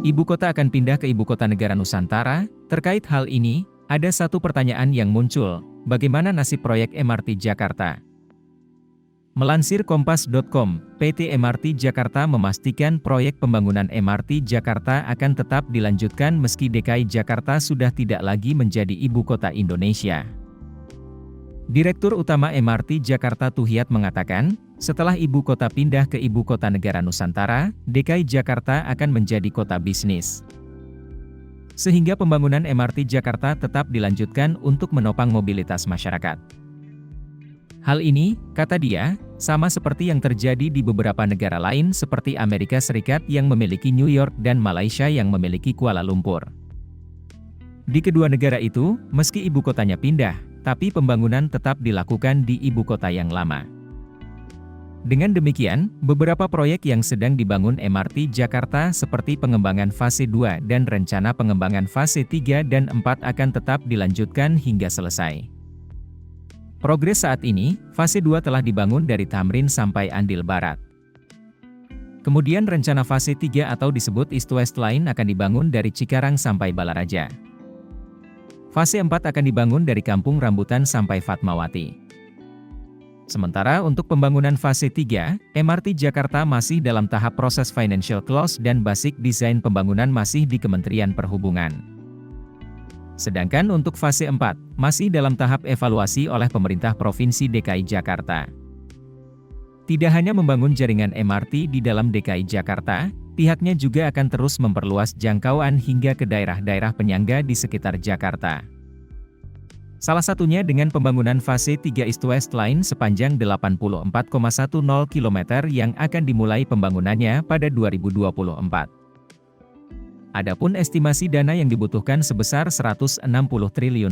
Ibu kota akan pindah ke ibu kota negara Nusantara. Terkait hal ini, ada satu pertanyaan yang muncul, bagaimana nasib proyek MRT Jakarta? Melansir Kompas.com, PT MRT Jakarta memastikan proyek pembangunan MRT Jakarta akan tetap dilanjutkan meski DKI Jakarta sudah tidak lagi menjadi ibu kota Indonesia. Direktur Utama MRT Jakarta Tuhiat mengatakan, setelah ibu kota pindah ke ibu kota negara Nusantara, DKI Jakarta akan menjadi kota bisnis. Sehingga pembangunan MRT Jakarta tetap dilanjutkan untuk menopang mobilitas masyarakat. Hal ini, kata dia, sama seperti yang terjadi di beberapa negara lain seperti Amerika Serikat yang memiliki New York dan Malaysia yang memiliki Kuala Lumpur. Di kedua negara itu, meski ibu kotanya pindah, tapi pembangunan tetap dilakukan di ibu kota yang lama. Dengan demikian, beberapa proyek yang sedang dibangun MRT Jakarta seperti pengembangan fase 2 dan rencana pengembangan fase 3 dan 4 akan tetap dilanjutkan hingga selesai. Progres saat ini, fase 2 telah dibangun dari Tamrin sampai Andil Barat. Kemudian rencana fase 3 atau disebut East West Line akan dibangun dari Cikarang sampai Balaraja. Fase 4 akan dibangun dari Kampung Rambutan sampai Fatmawati. Sementara untuk pembangunan fase 3, MRT Jakarta masih dalam tahap proses financial close dan basic design pembangunan masih di Kementerian Perhubungan. Sedangkan untuk fase 4, masih dalam tahap evaluasi oleh pemerintah Provinsi DKI Jakarta. Tidak hanya membangun jaringan MRT di dalam DKI Jakarta, pihaknya juga akan terus memperluas jangkauan hingga ke daerah-daerah penyangga di sekitar Jakarta. Salah satunya dengan pembangunan fase 3 East West Line sepanjang 84,10 km yang akan dimulai pembangunannya pada 2024. Adapun estimasi dana yang dibutuhkan sebesar Rp160 triliun.